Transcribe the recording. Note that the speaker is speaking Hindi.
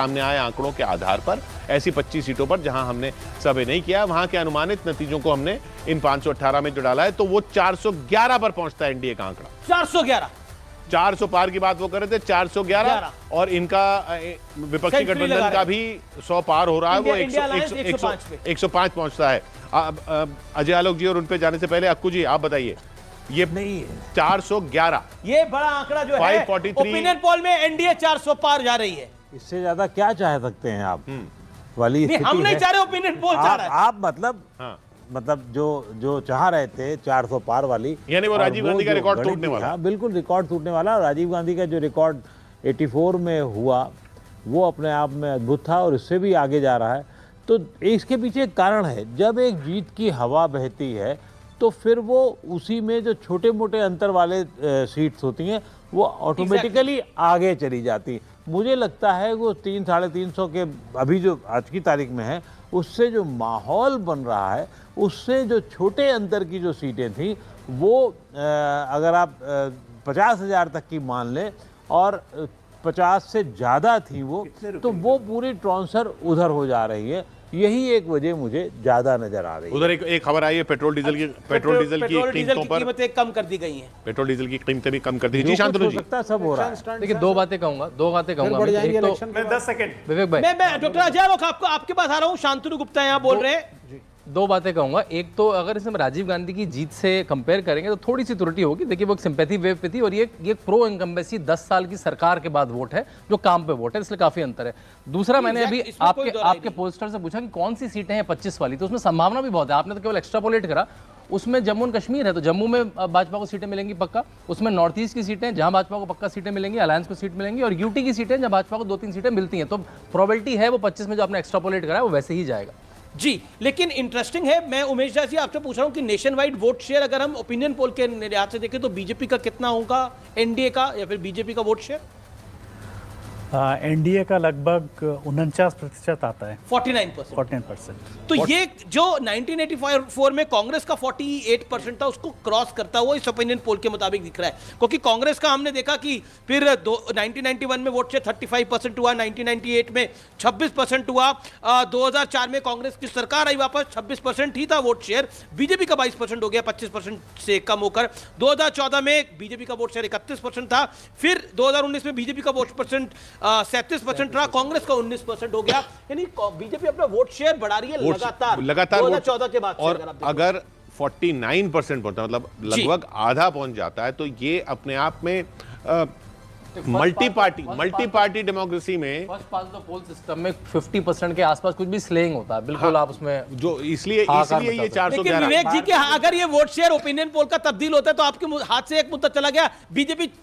सामने आए आंकड़ों के आधार पर ऐसी 25 सीटों पर जहां हमने सर्वे नहीं किया, वहां के अनुमानित नतीजों को हमने इन 518 में जो डाला है, तो वो 411 पर पहुंचता है एनडीए का आंकड़ा। 400 पार की बात वो कर रहे थे, 411, और इनका विपक्षी गठबंधन का भी 100 पार हो रहा है, वो 105 पहुंचता है। अजय आलोक जी, और उन पे जाने से पहले अक्कू जी आप बताइए, ये नहीं 411 ये बड़ा आंकड़ा जो है, ओपिनियन पोल में एनडीए 400 पार जा रही है। इससे ज्यादा क्या चाह सकते हैं आप वाली नहीं, हम नहीं चाह रहे, ओपिनियन पोल चाह रहा है। आप मतलब जो चाह रहे थे 400 पार वाली, यानी वो राजीव गांधी का रिकॉर्ड टूटने वाला। हाँ बिल्कुल, रिकॉर्ड टूटने वाला। और राजीव गांधी का जो रिकॉर्ड 84 में हुआ वो अपने आप में अद्भुत था और इससे भी आगे जा रहा है। तो इसके पीछे एक कारण है, जब एक जीत की हवा बहती है तो फिर वो उसी में जो छोटे मोटे अंतर वाले सीट्स होती हैं वो ऑटोमेटिकली आगे चली जाती। मुझे लगता है वो 300-350 के अभी जो आज की तारीख में है, उससे जो माहौल बन रहा है, उससे जो छोटे अंतर की जो सीटें थी वो अगर आप 50,000 तक की मान लें और 50 से ज़्यादा थी वो, तो वो पूरी ट्रांसफर उधर हो जा रही है। यही एक वजह मुझे ज्यादा नजर आ रही है। उधर एक खबर आई है, पेट्रोल डीजल की कीमतों पर कीमतें कम कर दी गई हैं। पेट्रोल डीजल की कीमतें भी कम कर दी। जी शांतनु जी, सब हो रहा है। देखिए, दो बातें कहूंगा। एक तो 10 सेकंड विवेक भाई, मैं डॉक्टर अजय आपके पास आ रहा हूँ। शांतनु गुप्ता यहाँ बोल रहे हैं। दो बातें कहूंगा। एक तो अगर इसमें राजीव गांधी की जीत से कंपेयर करेंगे तो थोड़ी सी त्रुटि होगी। देखिए, वो एक सिंपैथी वेव पे थी और ये प्रो इनकम्बेंसी 10 साल की सरकार के बाद वोट है, जो काम पे वोट है, इसलिए काफी अंतर है। दूसरा, मैंने अभी आपके पोस्टर से पूछा कि कौन सी सीटें हैं 25 वाली, तो उसमें संभावना भी बहुत है। आपने तो केवल एक्स्ट्रापोलेट करा। उसमें जम्मू एंड कश्मीर है, तो जम्मू में भाजपा को सीटें मिलेंगी पक्का। उसमें नॉर्थ ईस्ट की सीटें जहां भाजपा को पक्का सीटें मिलेंगी, अलायंस को सीट मिलेंगी, और यूटी की सीटें जहां भाजपा को 2-3 सीटें मिलती हैं। तो प्रोबेबिलिटी है वो 25 में जो आपने एक्स्ट्रापोलेट करा है वो वैसे ही जाएगा। जी, लेकिन इंटरेस्टिंग है। मैं उमेश जी आपसे पूछ रहा हूं कि नेशन वाइड वोट शेयर अगर हम ओपिनियन पोल के लिहाज से देखें तो बीजेपी का कितना होगा, एनडीए का या फिर बीजेपी का वोट शेयर? एनडीए का लगभग 49% आता है। 49%। तो ये जो 1984 में कांग्रेस का 48% था, उसको क्रॉस करता हुआ इस ओपिनियन पोल के मुताबिक दिख रहा है। क्योंकि कांग्रेस का हमने देखा कि फिर 1991 में वोट शेयर 35% हुआ, 1998 में 26% हुआ, 2004 में कांग्रेस की सरकार आई वापस, 26% ही था वोट शेयर। बीजेपी का 22% हो गया, 25% से कम होकर। 2014 में बीजेपी का वोट शेयर 31% था। फिर 2019 में बीजेपी का वोट परसेंट 37% रहा, कांग्रेस का 19% हो गया। यानी बीजेपी अपना वोट शेयर बढ़ा रही है लगातार 2014 के बाद। और अगर 49% पहुंचता, मतलब लगभग आधा पहुंच जाता है, तो ये अपने आप में मल्टी पार्टी डेमोक्रेसी में first past the poll system में 50% के आसपास कुछ भी स्लेइंग होता है। बिल्कुल। हाँ, आप उसमें जो इसलिए ये 411। विवेक जी के अगर ये वोट शेयर ओपिनियन पोल का तब्दील होता है तो आपके हाथ से एक मुद्दा चला गया, बीजेपी